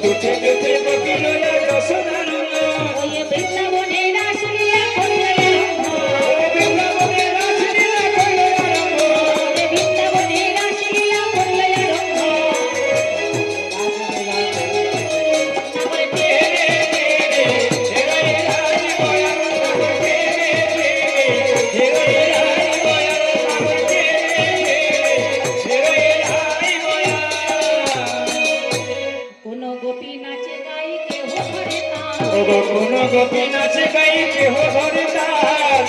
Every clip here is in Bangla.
দুধে দুধে গোপী লয়া যশোদানন্দ ওই বৃন্দাবনে রাসলীলা করলে আরম্ভ বৃন্দাবনে রাসলীলা করলে আরম্ভ বৃন্দাবনে রাসলীলা করলে আরম্ভ তারপরে কোন গোপী নাচে গাই কেহ ধরে তাল কোন গোপী নাচে গাই কেহ ধরে তাল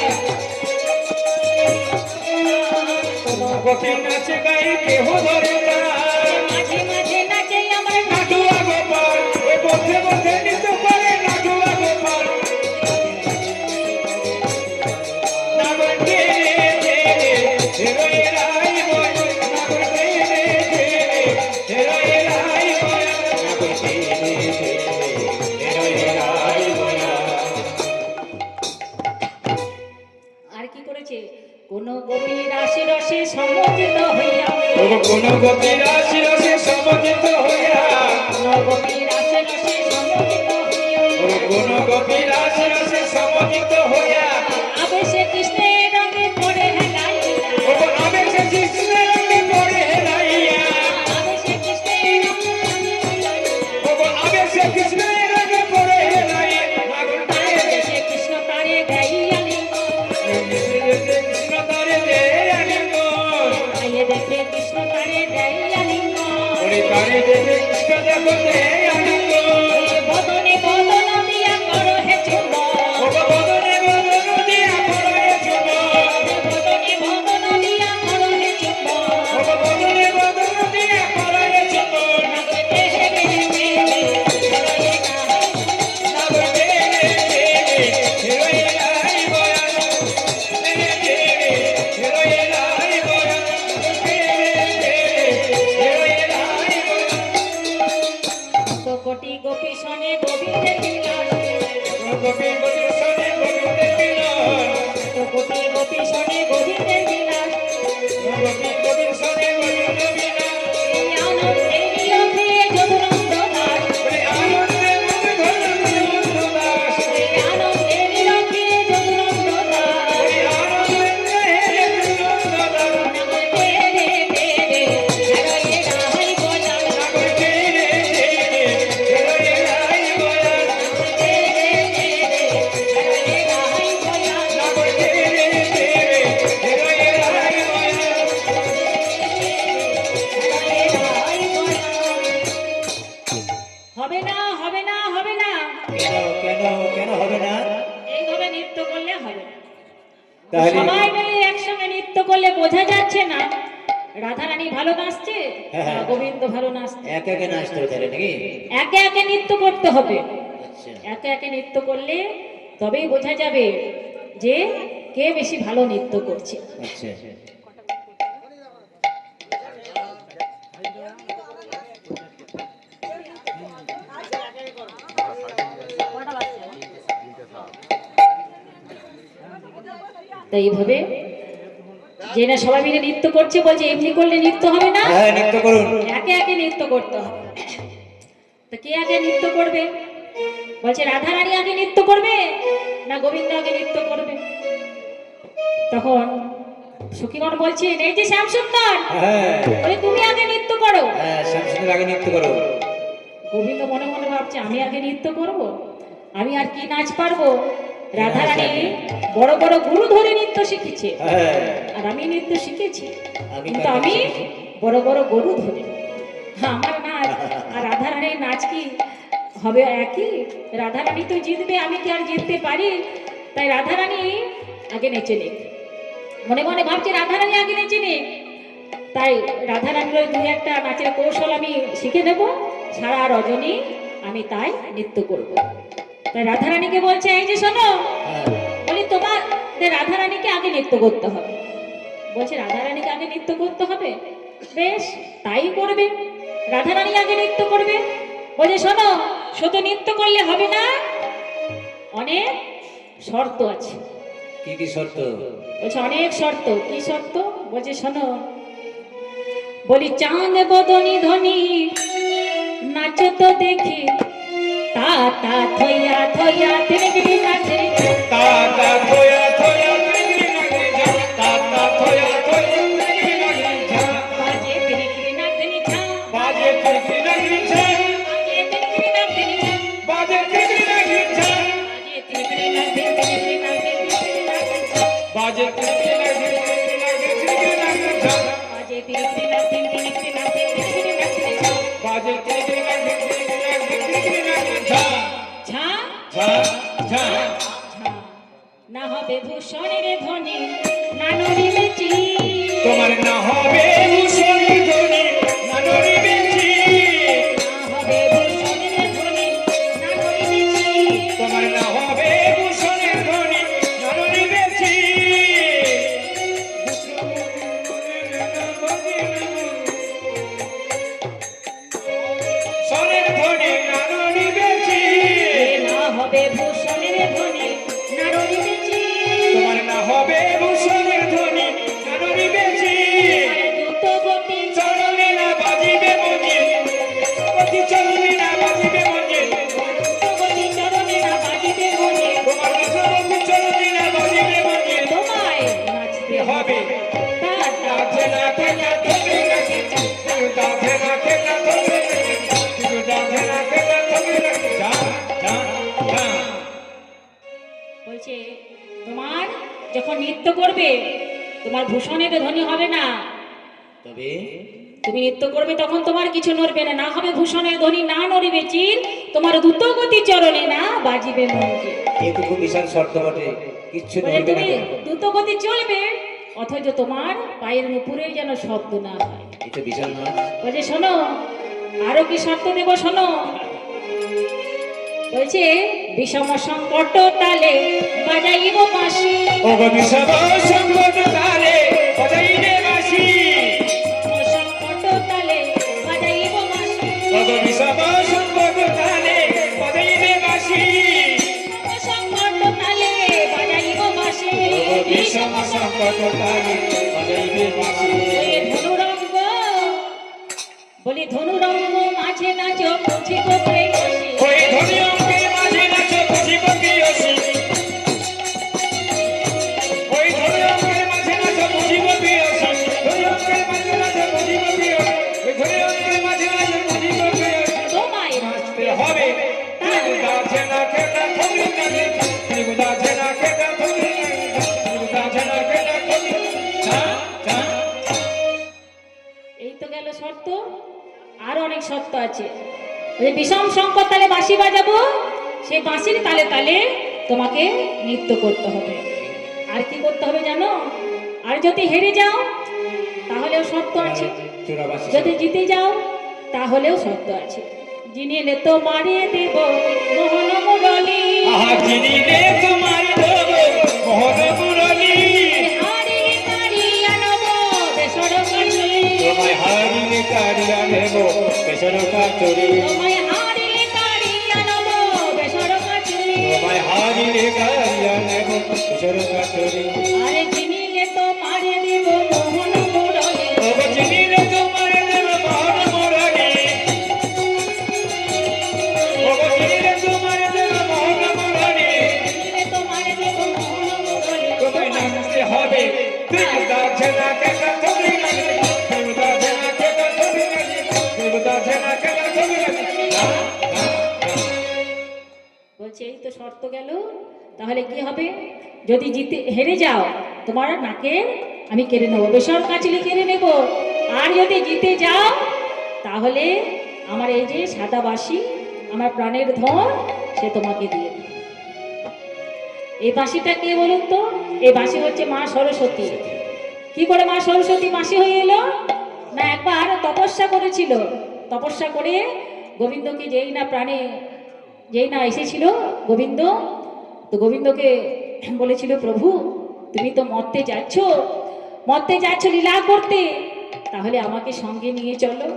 কোন গোপী নাচে গাই কেহ ধরে তাল মাঝে মাঝে নাচে আমার নাটুয়া গোপাল এ বসে বসে নৃত্য করে নাটুয়া গোপাল নাগর রে রে হেরোয়ে রাই বয় নাগর রে রে হেরোয়ে রাই বয় নাগর রে রে হেরোয়ে রাই বয় আর কি করেছে কোন গোপী রাশি রসে সম্মোহিত হইয়া কোন গোপী রাশি রসে সমবেত হইয়া কোন গোপী রাশি রসে সম্মোহিত হইয়া কোন গোপী রাশি রসে সমবেত হইয়া আবেশে কৃষ্ণের রঙে পড়ে হেলাইয়া আবেশে কৃষ্ণের রঙে পড়ে হেলাইয়া আবেশে কৃষ্ণের রঙে আবেশে কৃষ্ণের রঙে পড়ে হেলাইয়া আবেশে কৃষ্ণ তারে গাইয়া লিঙ্গ কৃষ্ণ তারে দেয় আনন্দ আইয়ে দেখে কৃষ্ণ তারে গাইয়া লিঙ্গ ওরে তারে দেখে কৃষ্ণ দেখো দেয় আনন্দ বদনে বদন দিয়া করো হে চুম্বন বদনে বদন দিয়া পড়ে চুম্বন বদনে বদন দিয়া করো হে চুম্বন বদনে বদন দিয়া পড়ে চুম্বন কোটি গোপী শনে গোবিন্দের বিলাস গোপী গোপী সনে গোবিন্দের মিলন কোটি গোপী শনে গোবিন্দের বিলাস গোপী গোপী সনে গোবিন্দের মিলন এই আনন্দে নিয়মে যদুনন্দ দাস ওরে আনন্দে মনে ধরুন দাস এই আনন্দে নিয়মে যদুনন্দ দাস ওরে আনন্দে নন্দ দাস রে রে রে রে হরে রাহাই বলা নাগর রে রে রে হেরোয়ে রাই বয়া রে রে রে রে হরে রাহাই বলা নাগর রে রে রে হেরোয়ে রাই বয়া হবে না হবে না হবে না কেন কেন হবে না এইভাবে নৃত্য করলে হবে না। তাহলে সবাই মিলে একসঙ্গে নৃত্য করলে বোঝা যাচ্ছে না রাধারানী ভালো নাচছে হ্যাঁ, হ্যাঁ। না গোবিন্দ ভালো নাচছে একে একে নাচতে হবে তাহলে নাকি একে একে নৃত্য করতে হবে আচ্ছা একে একে নৃত্য করলে তবেই বোঝা যাবে যে কে বেশি ভালো নৃত্য করছে আচ্ছা তাই এইভাবে যে না সবাই মিলে নৃত্য করছে বলছে এমনি করলে নৃত্য হবে না হ্যাঁ নৃত্য করুন একে একে নৃত্য করতে হবে তো কে আগে নৃত্য করবে বলছে রাধারানী আগে নৃত্য করবে না গোবিন্দ আগে নৃত্য করবে তখন সখীগণ বলছে এই যে শ্যামসুন্দর হ্যাঁ বলে তুমি আগে নৃত্য করো হ্যাঁ শ্যামসুন্দর আগে নৃত্য করো গোবিন্দ মনে মনে ভাবছে আমি আগে নৃত্য করব আমি আর কি নাচ পারবো রাধারানী বড় বড় গুরু ধরে নৃত্য শিখেছে হ্যাঁ আর আমি নৃত্য শিখেছি আমি কিন্তু আমি বড় বড় গরু ধরে আমার নাচ আর রাধারানীর নাচ কি হবে একই রাধারানী তো জিতবে আমি কি আর জিততে পারি তাই রাধারানী আগে নেচে নিক মনে মনে ভাবছি রাধারানী আগে নেচে নিক তাই রাধারানীর ওই দুই একটা নাচের কৌশল আমি শিখে নেব সারা রজনী আমি তাই নৃত্য করব তাই রাধারানীকে বলছে এই যে শোনো বলি তোমাদের রাধারানীকে আগে নৃত্য করতে হবে বলছে রাধারানীকে আগে নৃত্য করতে হবে বেশ তাই করবে রাধারানী আগে নৃত্য করবে বলছে শোনো শুধু নৃত্য করলে হবে না অনেক শর্ত আছে কি কি শর্ত বলছে অনেক শর্ত কি শর্ত বলছে শোনো বলি চাঁদ বদনি ধনী নাচো তো দেখি তা তা থইয়া থইয়া তিরিগিরি নাচে তা তা থয়া থয়া তিরিগিরি নাগরি ঝা তা তা থয়া থয়া তিরিগিরি নাগরি ঝা বাজে তিরিগিরি নাচে ঝা বাজে তিরিগিরি নাগরি ঝা বাজে তিরিগিরি নাচে ঝা বাজে তিরিগিরি নাগরি ঝা বাজে তিরিগিরি নাচে তিরিগিরি নাচে ঝা বাজে তিরিগিরি নাগরি তিরিগিরি নাগরি ঝা ঝা ঝা ঝা না হবে ভূষণের ধ্বনি না নড়িবে চির। তোমার না হবে ভূষণের ধ্বনি না নড়িবে চির। না হবে ভূষণের ধ্বনি না নড়িবে চির। তোমার না হবে ভূষণের ধ্বনি না নড়িবে চির। সনের ধ্বনি না নড়িবে চির। না হবে ভূষণের ধ্বনি না নড়িবে চির। তোমার না হবে ভূষণের ধ্বনি না নড়িবে চির। দ্রুত গতি চরণে না বাজিবে মঞ্জিল অতি চরণে না বাজিবে মঞ্জিল গতি চরণে না বাজিবে মনে তোমার অতি চরণে না বাজিবে মঞ্জিল তোমায় নাচতে হবে তার নাচে না খেলা তুমি নাচে নাচে না খেলা তুমি নাচে না খেলা তুমি নাচে যা যা যা বলছে তোমার যখন নৃত্য করবে তোমার ভূষণের ধ্বনি হবে না। তবে তুমি নৃত্য করবে তখন তোমার কিছু নড়বে না। না হবে ভূষণের ধ্বনি না নড়িবে চির। তোমার দ্রুত গতি চরণে না বাজিবে মঞ্জিল। এটুকু বিশাল শর্ত বটে কিচ্ছু বলে নড়বে না তুমি কেন? দ্রুত গতি চলবে অথচ তোমার পায়ের নুপুরের যেন শব্দ না হয়। এটা বিশাল নয় বলছে শোনো আরো কি শর্ত দেব শোনো। বলছে বিষম সংকট তালে বাজাইব বাঁশি ওগো সব সংকট তালে বাজাইবে বাঁশি সংকট তালে বাজাইব বাঁশি ওগো সব সংকট তালে বাজাইবে বাঁশি সংকট তালে বাজাইব বাঁশি ওগো বিষম সংকট তালে বাজাইবে বাঁশি ধনুরঙ্গ বলি ধনুরঙ্গ মাঝে নাচ বুঝিব প্রেয়সী ওই ধনী অঙ্কের মাঝে নাচো বুঝিব প্রিয়সী ওই ধনী অঙ্কের মাঝে নাচো বুঝিব প্রিয়সী ধনী অঙ্কের মাঝে নাচো বুঝিব প্রিয়সী ওই ধনী অঙ্কের মাঝে নাচো বুঝিব প্রিয়সী তোমায় নাচতে হবে ত্রিগুদা ঝেনা খেলা থমি নাচে ত্রিগুদা ঝেনা খেলা থমি নাচে ত্রিগুদা ঝেনা খেলা থমি চা চা এই তো গেল শর্ত আরো অনেক শর্ত আছে। ওই বিষম সংকট তালে বাঁশি বাজাবো সেই বাঁশির তালে তালে তোমাকে নৃত্য করতে হবে। আর কি করতে হবে জানো? আর যদি হেরে যাও তাহলেও শর্ত আছে, চোরাবাসী যদি জিতে যাও তাহলেও শর্ত আছে। জিনিলে তো মারিয়ে দেব মোহন মুরলী আহা চিনিলে তোমার দেব মোহন মুরলী হারিয়ে তাড়িয়ে আনব বেসর কাছে তোমায় হারিয়ে কারিয়া নেব বেসরকা চুরি তোমায় হারিয়ে তাড়িয়ে আনব বেসর কাছে তোমায় হারিয়ে কারিয়া নেব বেসরকা চুরি আরে চিনিলে তো মারে দেব মোহন মুরলী ওগো চিনিলে তোমার দেব মোহন মুরলী ওগো চিনিলে তোমার দেব মোহন মুরলী চিনিলে তো মারে দেব মোহন মুরলী তোমায় নাচতে হবে ত্রিগুদা ঝেনা খেলা থমি নাচে ত্রিগুদা ঝেনা খেলা থমি নাচে ত্রিগুদা ঝেনা খেলা থমি নাচে না না বলছে এই তো শর্ত গেল। তাহলে কি হবে? যদি জিতে হেরে যাও তোমার নাকে আমি কেড়ে নেবো বেসর কাচলি কেড়ে নেব। আর যদি জিতে যাও তাহলে আমার এই যে সাদা বাঁশি আমার প্রাণের ধন সে তোমাকে দিয়ে দেবে। এই বাঁশিটা কে বলুন তো? এই বাঁশি হচ্ছে মা সরস্বতী। কি করে মা সরস্বতী বাঁশি হয়ে এলো? না একবার তপস্যা করেছিল, তপস্যা করে গোবিন্দকে যেই না এসেছিল গোবিন্দ, তো গোবিন্দকে বলেছিল প্রভু তুমি তো মরতে যাচ্ছ লীলা করতে, তাহলে আমাকে সঙ্গে নিয়ে চলো।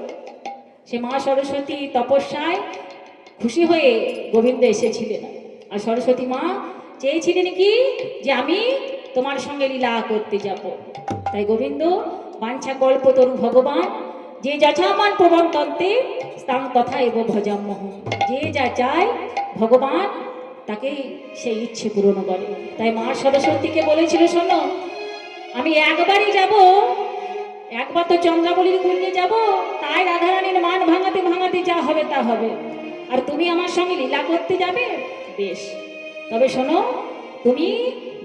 সে মা সরস্বতী তপস্যায় খুশি হয়ে গোবিন্দ এসেছিলেন। আর সরস্বতী মা চেয়েছিলেন কি যে আমি তোমার সঙ্গে লীলা করতে যাব। তাই গোবিন্দ বাঞ্ছা কল্পতরু ভগবান যে যথামান প্রবর্তন্তে তাং তথা এব ভজাম্যহ। যে যা চায় ভগবান তাকেই সেই ইচ্ছে পূরণ করে। তাই মা সরস্বতীকে বলেছিল, শোনো আমি একবারই যাব, একবার তো চন্দ্রাবলীর কুঞ্জে যাব, তাই রাধারানীর মান ভাঙাতে ভাঙাতে যা হবে তা হবে। আর তুমি আমার সঙ্গে লীলা করতে যাবে, বেশ, তবে শোনো তুমি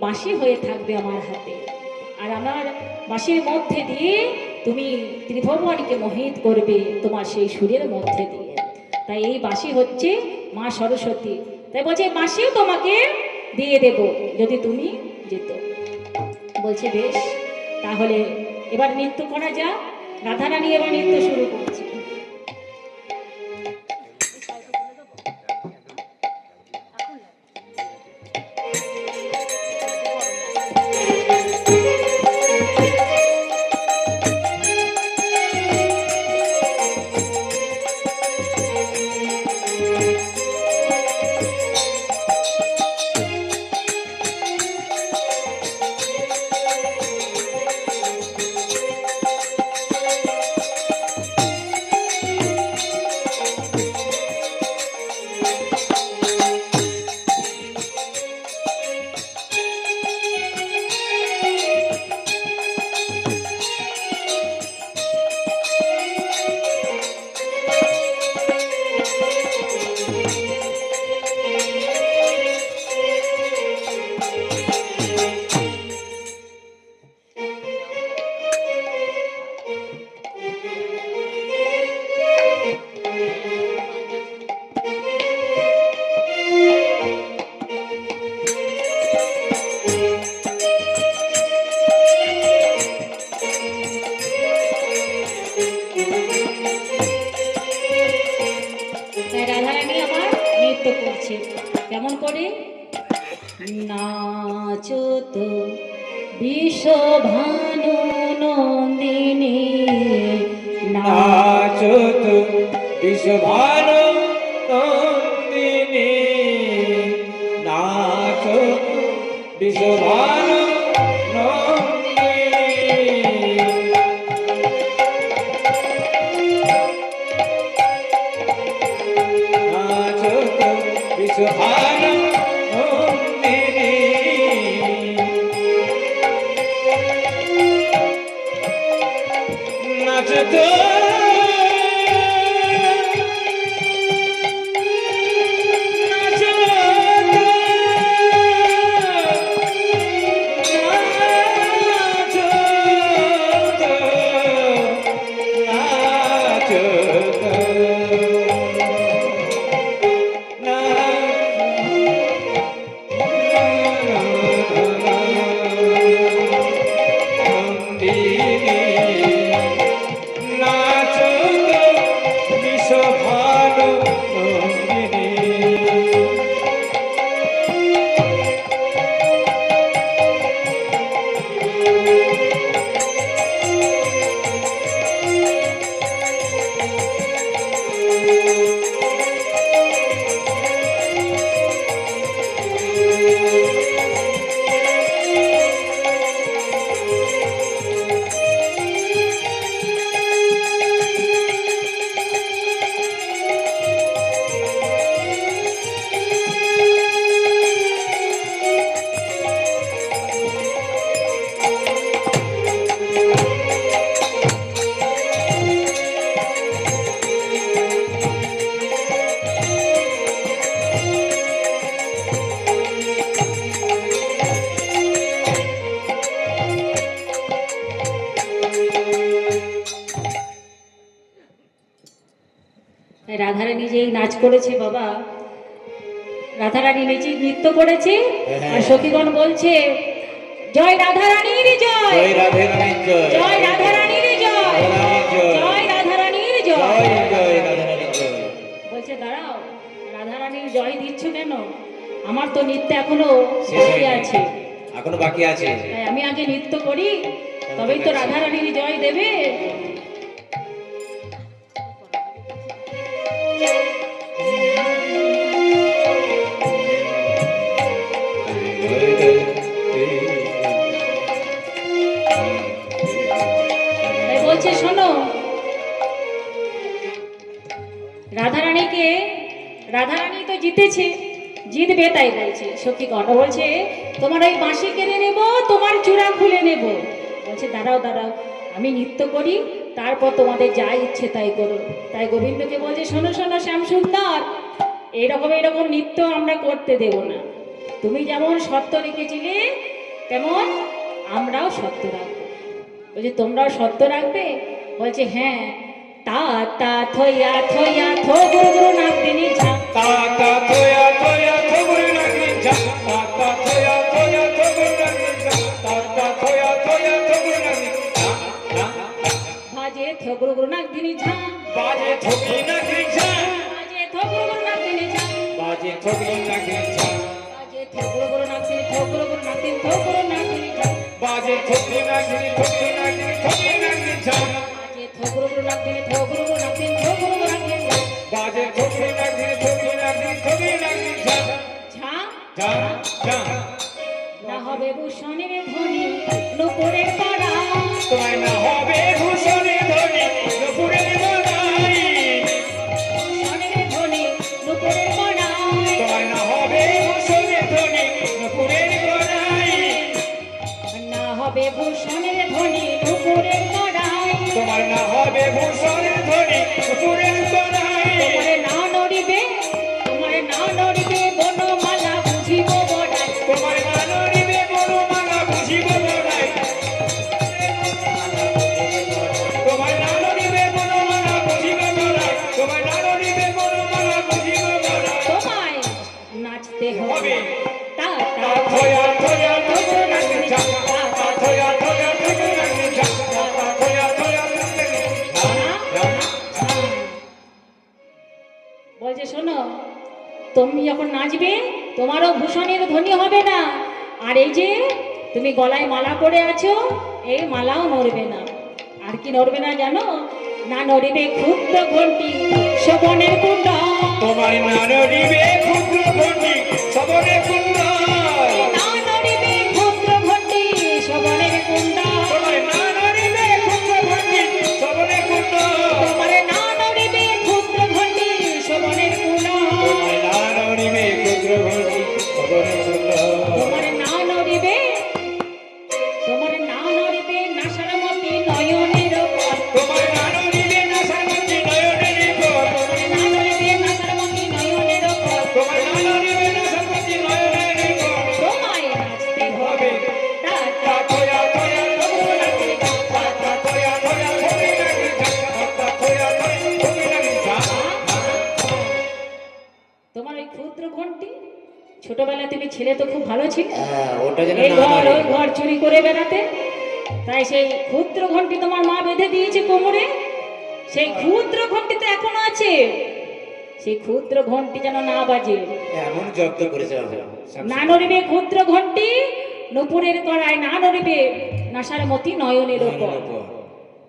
বাঁশি হয়ে থাকবে আমার হাতে, আর আমার বাঁশির মধ্যে দিয়ে তুমি ত্রিভুবনকে মোহিত করবে তোমার সেই সুরের মধ্যে দিয়ে। তাই এই বাঁশি হচ্ছে মা সরস্বতী। তাই বলছে বাঁশিও তোমাকে দিয়ে দেব যদি তুমি যেত। বলছে বেশ, তাহলে এবার নৃত্য করা যাক। রাধারানী এবার নৃত্য শুরু করছে। রাধারানী আমার নৃত্য করছে। কেমন করে? নাচো তো বিশ্বভানু নন্দিনী, নাচো তো বিশ্বভানু নন্দিনী, নাচো তো বিশ্বভানু নন্দিনী, নাচো তো বিশ্বভানু নন্দিনী, নাচো তো রাধারানী যে এই নাচ করেছে বাবা, রাধারানী নিজে নৃত্য করেছে, আর সখীগণ বলছে জয় রাধারানীর জয়, জয় রাধারানীর জয়, জয় রাধারানীর জয়, জয় রাধারানীর জয়, জয় রাধারানীর জয়। বলছে দাঁড়াও, রাধারানীর জয় দিচ্ছ কেন? আমার তো নৃত্য এখনো শেষ বাকি হয়নি। আছে, এখনো বাকি আছে। তাই আমি আগে নৃত্য করি, তবেই তো রাধারানীর জয় দেবে। তাই বলছে শোনো, রাধারানী তো জিতেছে, জিতবে তাই বলছে। সখী কর্ণ বলছে তোমার ওই বাঁশি কেড়ে নেব, তোমার চূড়া খুলে নেব। বলছে দাঁড়াও দাঁড়াও, আমি নৃত্য করি, তারপর তোমাদের যা ইচ্ছে তাই করো। তাই গোবিন্দকে বলছে শোনো শোনো শ্যাম সুন্দর, এইরকম এইরকম নৃত্য আমরা করতে দেব না। তুমি যেমন সত্য রেখেছিলে তেমন আমরাও সত্য রাখবো। বলছে তোমরাও সত্য রাখবে? বলছে হ্যাঁ। তা তা থইয়া থইয়া থো গুরু গুরু নাগদিনী ঝা। তা তা থয়া থয়া থগুরি নাগিন ঝা। তা তা থয়া থয়া থগুরি নাগিন ঝা। তা তা থয়া থয়া থগুরি নাগিন ঝা। ভাজে থো গুরু গুরু নাগদিনী ঝা। বাজে থগি নাগিন ঝা। ভাজে থো গুরু গুরু নাগদিনী ঝা। বাজে থগি নাগিন ঝা। ভাজে থো গুরু গুরু নাগদিনী, থো গুরু গুরু নাগদিনী, থো গুরু নাগদিনী ঝা। বাজে থগি নাগিন থগি নাগিন থগি নাগিন ঝা। ভাজে থো গুরু গুরু নাগদিনী, থো গুরু গুরু নাগদিনী, থো গুরু গুরু নাগদিনী ঝা। বাজে থগি নাগিন থগি নাগিন থগি নাগিন ঝা। ঝা ঝা ঝা। না হবে ভূষণের ধ্বনি নুপুরের পাড়া। তোমায় না হবে ভূষণে ধনি নুপুরের গলায়। ভূষণের ধ্বনি নুপুরের পাড়া। তোমায় না হবে ভূষণে ধনি নুপুরের গলায়। না হবে ভূষণের ধ্বনি নুপুরের পাড়ায়। তোমার না হবে ভূষণে ধনি নুপুরের গলায়। তোমারে না নড়িবে, তোমারে না নড়িবে বনমালা বুঝিব বড়াই। তোমার না নড়িবে বনমালা বুঝিব বড়াই। তোমার না নড়িবে বনমালা বুঝিব বড়াই। তোমার না নড়িবে বনমালা বুঝিব বড়াই। তোমায় নাচতে হবে। হবে। তা তা তা থয়া থয়া থগি নাগিন ঝা। তা থয়া থয়া থগি নাগিন ঝা। তা থয়া থয়া থগি নাগিন ঝা। ঝা। বলছে শোনো, তুমি যখন নাচবে তোমারও ভূষণের ধ্বনি হবে না। আর এই যে তুমি গলায় মালা পরে আছো, এই মালাও নড়বে না। আর কি নড়বে না জানো? না নড়িবে ক্ষুদ্র ঘণ্টি শোভনের কুণ্ড। তোমার না নড়িবে ক্ষুদ্র ঘণ্টি শোভনে কুণ্ডল। না নড়িবে ক্ষুদ্র ঘণ্টি শোভনের কুণ্ড। তোমার না নড়িবে ক্ষুদ্র ঘণ্টি শোভনে কুণ্ডল। তোমার না নড়িবে ক্ষুদ্র ঘণ্টি শোভনের কুণ্ড। তোমার না নড়িবে ক্ষুদ্র ঘণ্টি শোভনে কুণ্ডল। তোমার না নড়িবে, তোমার না নড়িবে নাসারমতি নয়নের পর। তোমার না নড়িবে নাসারমতি নয়নের পর। না নড়িবে নাসারমতি নয়নের পর। তোমার না নড়িবে নাসারমতি নয়নের পর। তোমায় নাচতে হবে। হবে। তা তা থয়া থয়া গুরু নাচতে তা তা তা থয়া থয়া থগি নাগিন ঝা। তা থয়া থয়া থগি নাগিন ঝা। তোমার ওই ক্ষুদ্র ঘণ্টি, ছোটবেলায় তুমি ছেলে তো খুব ভালো ছিল, ওটা যেন এই না ঘর নড়ে। ওই ঘর চুরি করে বেড়াতে। তাই সেই ক্ষুদ্র ঘণ্টি তোমার মা বেঁধে দিয়েছে কোমরে। সেই ক্ষুদ্র ঘণ্টি তো এখনো আছে, সেই ক্ষুদ্র ঘণ্টি যেন না বাজে। এমন জব্দ করেছে বাবা। না নড়িবে ক্ষুদ্র ঘণ্টি নুপুরের কড়ায়। না নড়িবে নাসার মতি নয়নের ওপর।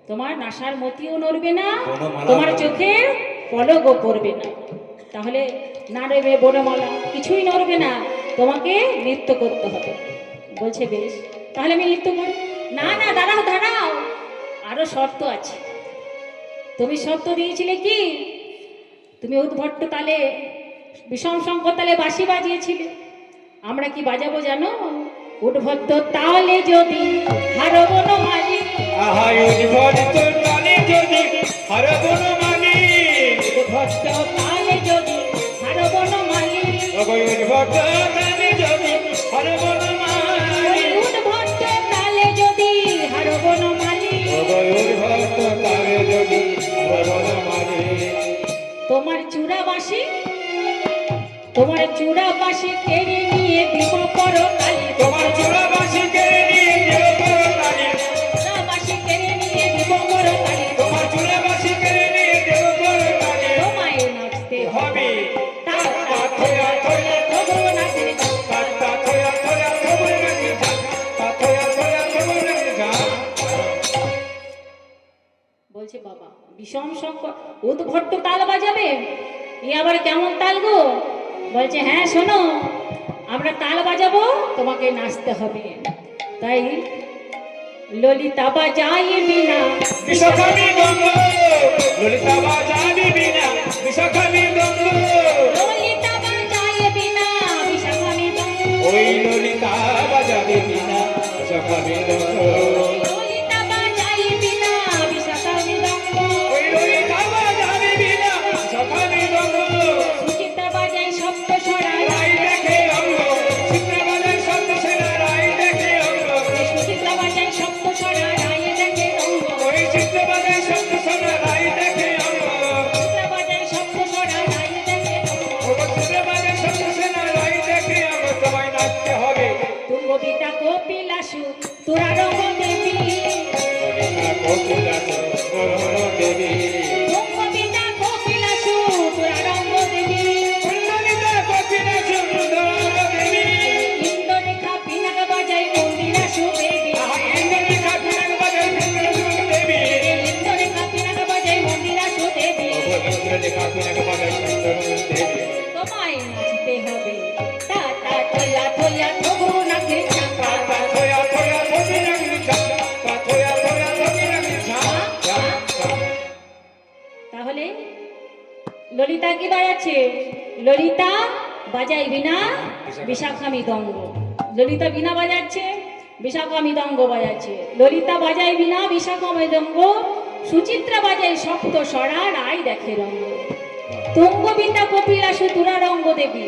তোমার নাসার মতিও নড়বে না, বনমালা তোমার নড়বে না। চোখের পলকও পড়বে না। তাহলে না নড়বে বনমালা, কিছুই নড়বে না, তোমাকে নৃত্য করতে হবে। বলছে বেশ, তাহলে আমি নৃত্য করি। না না দাঁড়াও দাঁড়াও, আরো শর্ত আছে। তুমি শর্ত দিয়েছিলে কি? তুমি উদ্ভট্ট তালে, বিষম শঙ্কর তালে বাঁশি বাজিয়েছিলে। আমরা কি বাজাবো জানো? উদ্ভট্ট তালে যদি হারো বনমালী। আহা উদ্ভট তালে যদি হার বনমালী। উদ্ভট্ট তালে যদি হারো বনমালী। ওগো উদ্ভট তালে যদি হার বনমালী। উদ্ভট্ট তালে যদি হারো বনমালী। ওগো উদ্ভট তালে যদি হার বনমালী। তোমার চূড়া বাঁশি, তোমার চূড়া বাঁশি কেড়ে নিয়ে দিব পরকালে। তোমার চূড়া বাঁশি কেড়ে নিয়ে দেব পরকালে। চূড়া বাঁশি কেড়ে নিয়ে দিব পরকালে। তোমার চূড়া বাঁশি কেড়ে নিয়ে দেব পরকালে। তোমায় নাচতে হবে। হবে। তা তা থয়া থয়া তবুও নাচতে তা তা থয়া থয়া থগি নাগিন ঝা। তা থয়া থয়া থগি নাগিন ঝা। বলছে বাবা বিষম শঙ্কর উদ্ভট্ট তাল বাজাবে, এ আবার কেমন তাল গো? বলছে হ্যাঁ শোনো, আমরা তাল বাজাবো, তোমাকে নাচতে হবে। তাই ললিতা বাজাই বিনা বিশাখামি গঙ্গ ললিতা বাজাবি বিনা বিশাখামি গঙ্গ। ললিতা বিনা কপিলাসু তোরা রঙ্গ দেবী ললিতা কপিলাস নরহর দেবী তুঙ্গ বিনা কপিলাসু তোরা রঙ্গ দেবী ললিতা কপিলাস নরহর দেবী ইন্দ্ররেখা পিনাক বাজাই মন্দিরাসু দেবী ইন্দ্ররেখা পিনাক বাজাই মন্দিরাসু দেবী ইন্দ্ররেখা পিনাক বাজাই মন্দিরাসু দেবী ইন্দ্ররেখা পিনাক বাজাই মন্দিরাসু দেবী তোমায় নাচতে হবে তা তা থইয়া থইয়া তবু নাচে চাকা থয়া থয়া থবি রাখি ছাতা থয়া থয়া থবি রাখি ছাতা তাহলে ললিতা কি বাজাচ্ছে ললিতা বাজাই বিনা বিশাখা মৃদঙ্গ ললিতা বিনা বাজাচ্ছে বিশাখা মৃদঙ্গ বাজাচ্ছে ললিতা বাজাই বিনা বিশাখা মৃদঙ্গ সুচিত্রা বাজাই সপ্ত স্বরা রায় দেখে রঙ্গ তুঙ্গবিন্দা কপিলাসু তুরা রঙ্গ দেবী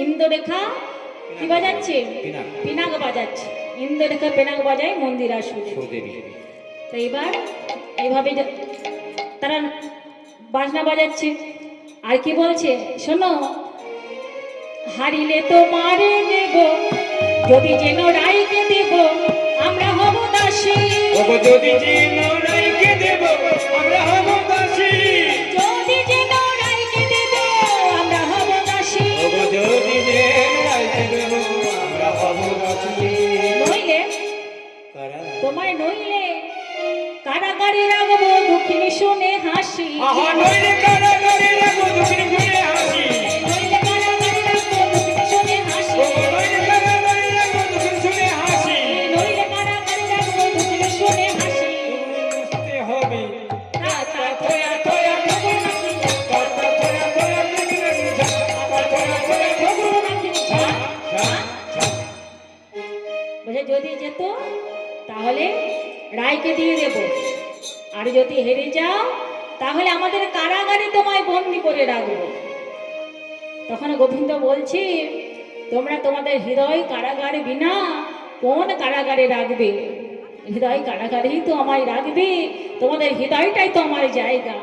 ইন্দ্ররেখা কি বাজাচ্ছে পিনাক। পিনাক বাজাচ্ছে ইন্দ্ররেখা পিনাক বাজায় মন্দিরাসু সুদেবী তো এবার এইভাবে তারা বাজনা বাজাচ্ছে আর কি বলছে শোনো হারিলে তো মারে দেব যদি যেন রাইকে দেব আমরা হব দাসী ওগো যদি জিন রাইকে দেব আমরা হব দাসী যদি যেন রাইকে দেব আমরা হব দাসী ওগো যদি জিন রাইকে দেব আমরা হব দাসী নইলে কারা তোমায় নইলে কারাগারে রাখবো দুঃখিনী শুনে হাসি আহা নইলে কারাগারে রাখো দুঃখিনী শুনে হাসি নইলে কারাগারে রাখবো দুঃখিনী শুনে হাসি ওগো নইলে কারাগারে রাখো দুঃখিনী শুনে হাসি নইলে কারাগারে রাখবো দুঃখিনী শুনে হাসি বুঝতে হবে তা তা থয়া থয়া থবি রাখি ছাতা থয়া থয়া থবি রাখি ছাতা থয়া থয়া থবি রাখি ছাতা বলে যদি যেত তাহলে রায়কে দিয়ে দেব আর যদি হেরে যাও তাহলে আমাদের কারাগারে তোমায় বন্দি করে রাখবো তখন গোবিন্দ বলছি তোমরা তোমাদের হৃদয় কারাগারে বিনা কোন কারাগারে রাখবে হৃদয় কারাগারেই তো আমায় রাখবে তোমাদের হৃদয়টাই তো আমার জায়গা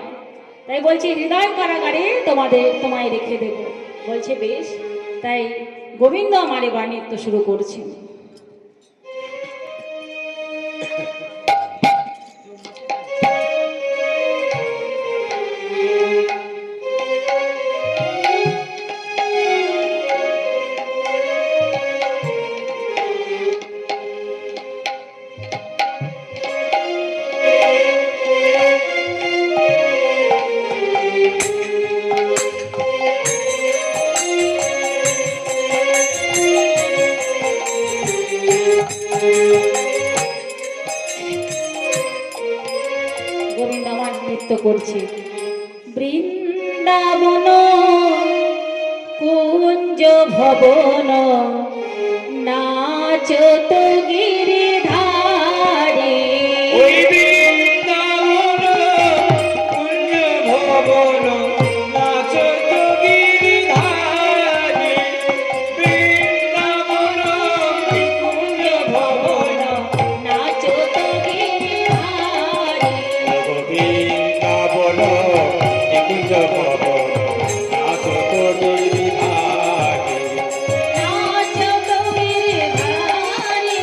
তাই বলছি হৃদয় কারাগারে তোমায় রেখে দেব বলছে বেশ তাই গোবিন্দ আমার এবার নৃত্য শুরু করছেন গোবিন্দ আমার নৃত্য করছে বৃন্দাবন কুঞ্জ ভবন নাচত গিরিধারী ওই বৃন্দাবন কুঞ্জ ভবন নাচত গিরিধারী বৃন্দাবন কুঞ্জ ভবন নাচত গিরিধারী বৃন্দাবন কুঞ্জ ভবন নাচত গিরিধারী নাচত গিরিধারী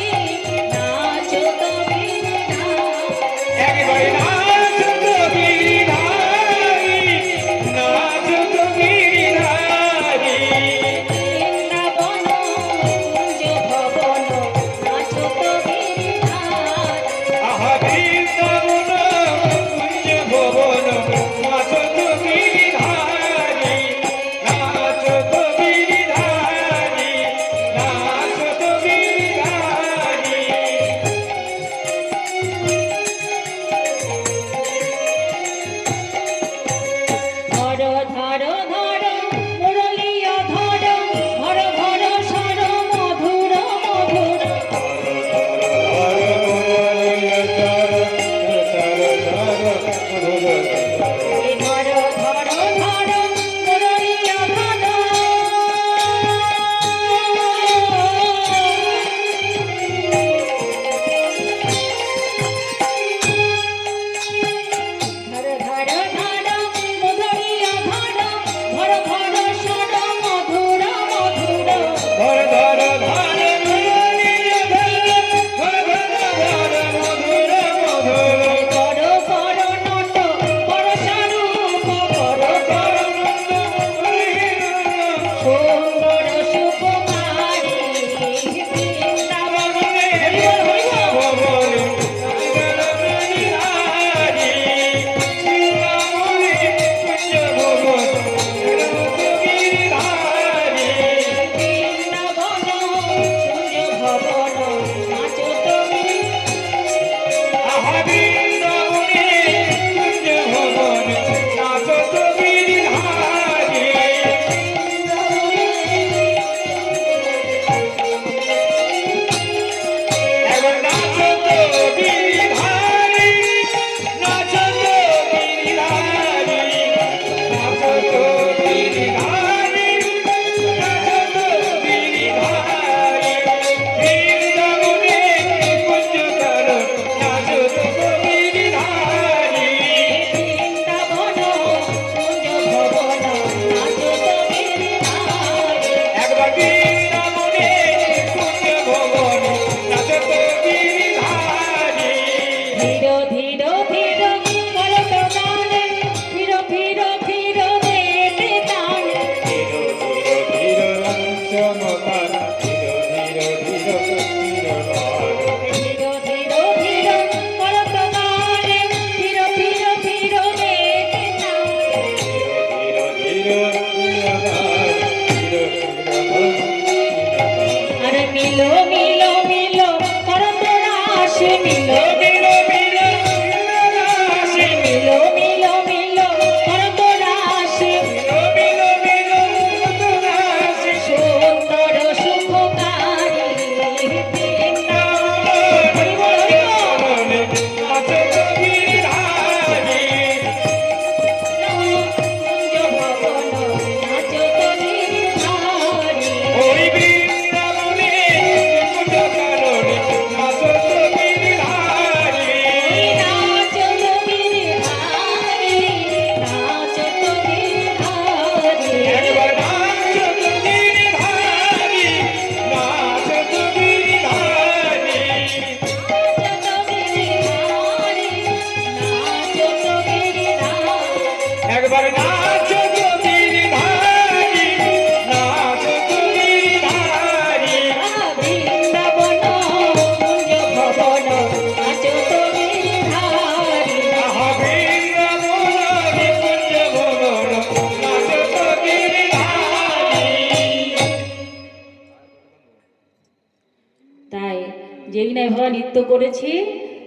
যেই না এভাবে নৃত্য করেছি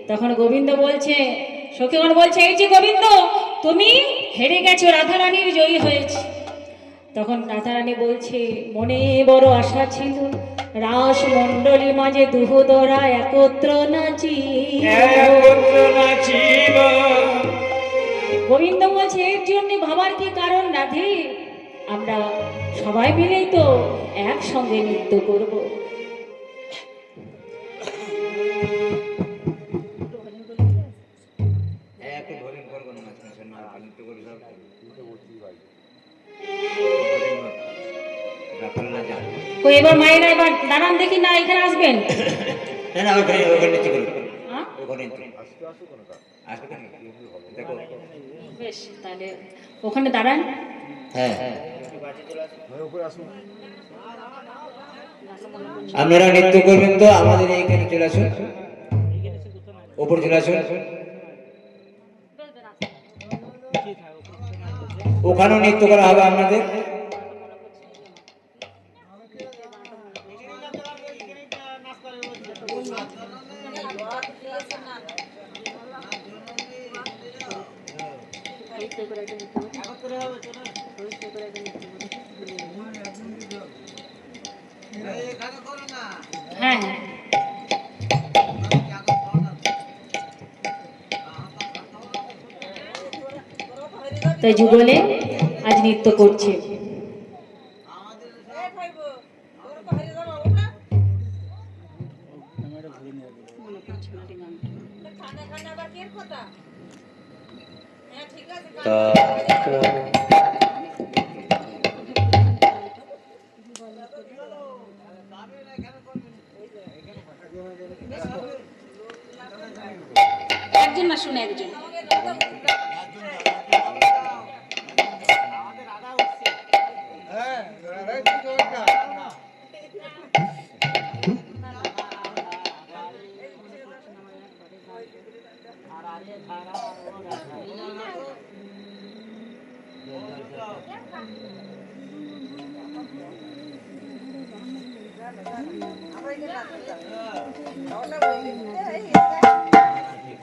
তখন গোবিন্দ বলছে, সখীগণ বলছে, এই যে গোবিন্দ তুমি হেরে গেছো, রাধারানীর জয়ী হয়েছে। তখন রাধারানী বলছে, মনে বড় আশা ছিল রাস মণ্ডলী মাঝে দুহদরা একত্র নাচি। একত্র নাচিব। গোবিন্দ বলছে, এর জন্য ভাবার কি কারণ রাধে, আমরা সবাই মিলেই তো একসঙ্গে নৃত্য করব। একটু ধরেন করবো না, মাঝখানে না, নৃত্য করি সব। ব্যাপার না জান। তো এবার মায়েরা এবার দাঁড়ান দেখি না, এখানে আসবেন। না না, ওখানে ওখানে নৃত্য করি। হ্যাঁ? ওখানে নৃত্য। আসবে কেন? দেখো। বেশ, তাহলে ওখানে দাঁড়ান। হ্যাঁ। আপনারা নৃত্য করবেন তো আমাদের এইখানে চলে আসুন, ওপরে চলে আসুন। ওখানেও নৃত্য করা হবে আপনাদের। হ্যাঁ হ্যাঁ, তাই যুগলে আজ নৃত্য করছে। একজন না শুনে একজন।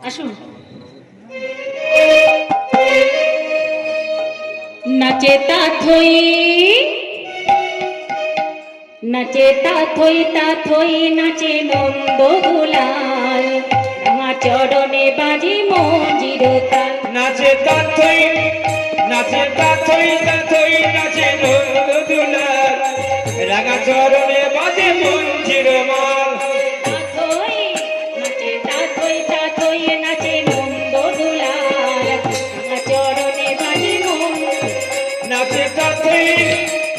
আসুন। নাচে তা থই, নাচে তা থই নাচে নন্দ দুলাল, রাঙা চরণে বাজি মঞ্জির তাল। নাচে তাথই, নাচে তাথই, তাথই নাচে নন্দ দুলাল, রাঙা চরণে বাজে মঞ্জির মাল। তাথই, নাচে তাথই নাচে নন্দ দুলাল, রাঙা চরণে বাজি মঞ্জির। নাচে তাথই,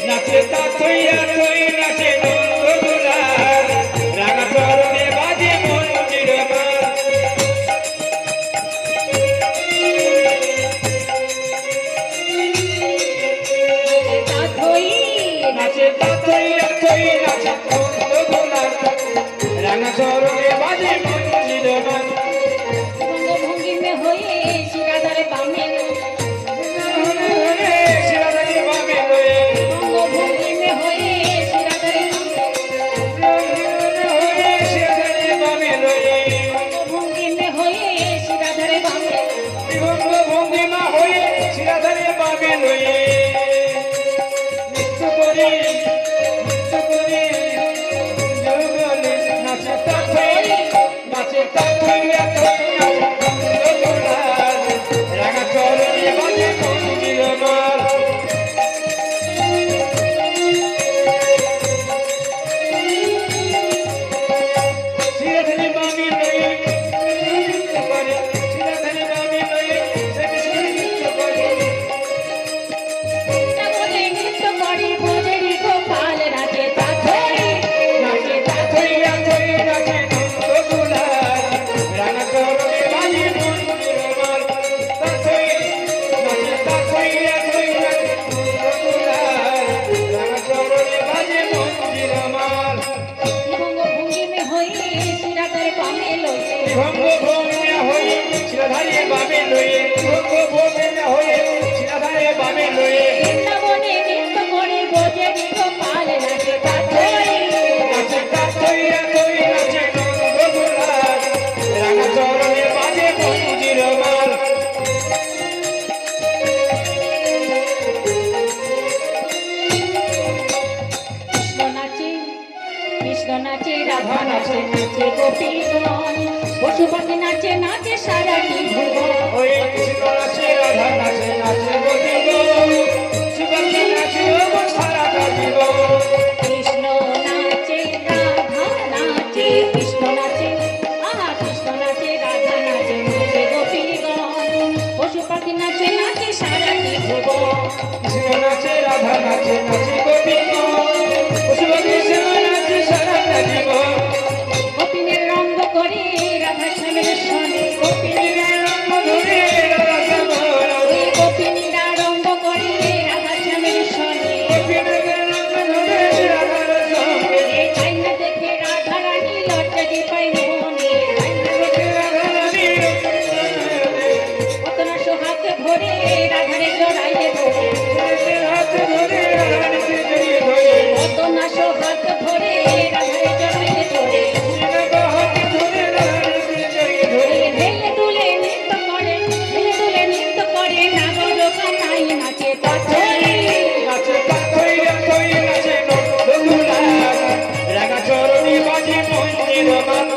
নাচে তাথই, তাথই নাচে নন্দ দুলাল, রাঙা চরণে বাজে মঞ্জির মাল। তাথই, নাচে তাথই, তাথই নাচে নন্দ দুলাল, রাঙা চরণে বাজে মঞ্জির মাল। ভঙ্গিমে হয়ে শিরাধারে বামে, শিরাধারি বামে লয়ে, ভঙ্গিমে হয়ে শিরাধারে শিরাধারি বামে লয়ে, ভঙ্গিমে হয়ে শিরাধারে বামে, বিভঙ্গ ভঙ্গিমা হয়ে শিরাধারি বামে লয়ে। নৃত্য করি, নৃত্য করি, জগলে নাচে তাথই, নাচে তাথই, তাথই নাচে নন্দ দুলাল, রাঙা চরণে বাজে মঞ্জির মাল। শিরাধারি বামে লয়ে, নৃত্য করে, শিরাধারি বামে লয়ে, সে কৃষ্ণ নৃত্য করে। বলে নৃত্য করি বোঝেরি গোপাল, নাচে তাথই, নাচে তাথই, তাথই নাচে নন্দ দুলাল, রাঙা চরণে বাজে মঞ্জির মাল। তাথই, নাচে তাথই, তাথই নাচে নন্দ দুলাল, রাঙা চরণে বাজে মঞ্জির মাল। ভঙ্গিমে হয়ে শিরাধারে বামে লইছে, বিভঙ্গ ভঙ্গিমে হয়ে শিরাধারি বামে লয়ে, বিভঙ্গ ভঙ্গিমে হয়ে শিরাধারি বামে লয়ে। বৃন্দাবনে নৃত্য করে বোঝেরি গোপাল, নাচে তাথই, নাচে তাথই, তাথই নাচে নন্দ কৃষ্ণ নাচে রাধা নাচে নাচে গোপীগণ পশু পাখি নাচে নাচে সারাটি ভুবন ওই কৃষ্ণ নাচে রাধা নাচে নাচে গোবিন্দ সুগন্ধি নাচে ও সারাটা জীবন কৃষ্ণ নাচে রাধা নাচে কৃষ্ণ নাচে আহা কৃষ্ণ নাচে রাধা নাচে নাচে গোপীগণ পশু পাখি নাচে নাচে সারাটি ভুবন কৃষ্ণ নাচে রাধা নাচে নাচে গোবিন্দ সুগন্ধি নাচে সারাটা জীবন গোপিনের রঙ্গ করে রাধা শ্যামের সনে গোপিনীরা রঙ্গ ধরে রাধা শ্যামল ওই গোপিনীরা রঙ্গ করে রাধা শ্যামের সনে গোপিনীরা রঙ্গ ধরে রাধার সঙ্গে এই চাইনা দেখে রাধা রানী লজ্জা যে পাই মনে রাধা রানী কত না সোহাগ ধরে রাধারে জড়াইয়ে ধরে হাত ধরে রানীকে জড়িয়ে ধরে কত না সোহাগ ধরে রাধারে জড়াইয়ে ধরে হাত ধরে রানীকে জড়িয়ে ধরে হেলে দুলে নৃত্য করে হেলে দুলে নৃত্য করে নাগর কানাই নাচে পাথরে নাচে পাথই রাখই নাচে নন্দুলা রাগা চরণী বাজে মন্দির মান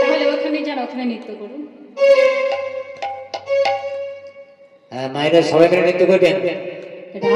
তাহলে ওখানে যান ওখানে নৃত্য করুন মায়েরা সবাই মিলে নৃত্য করবেন। এটা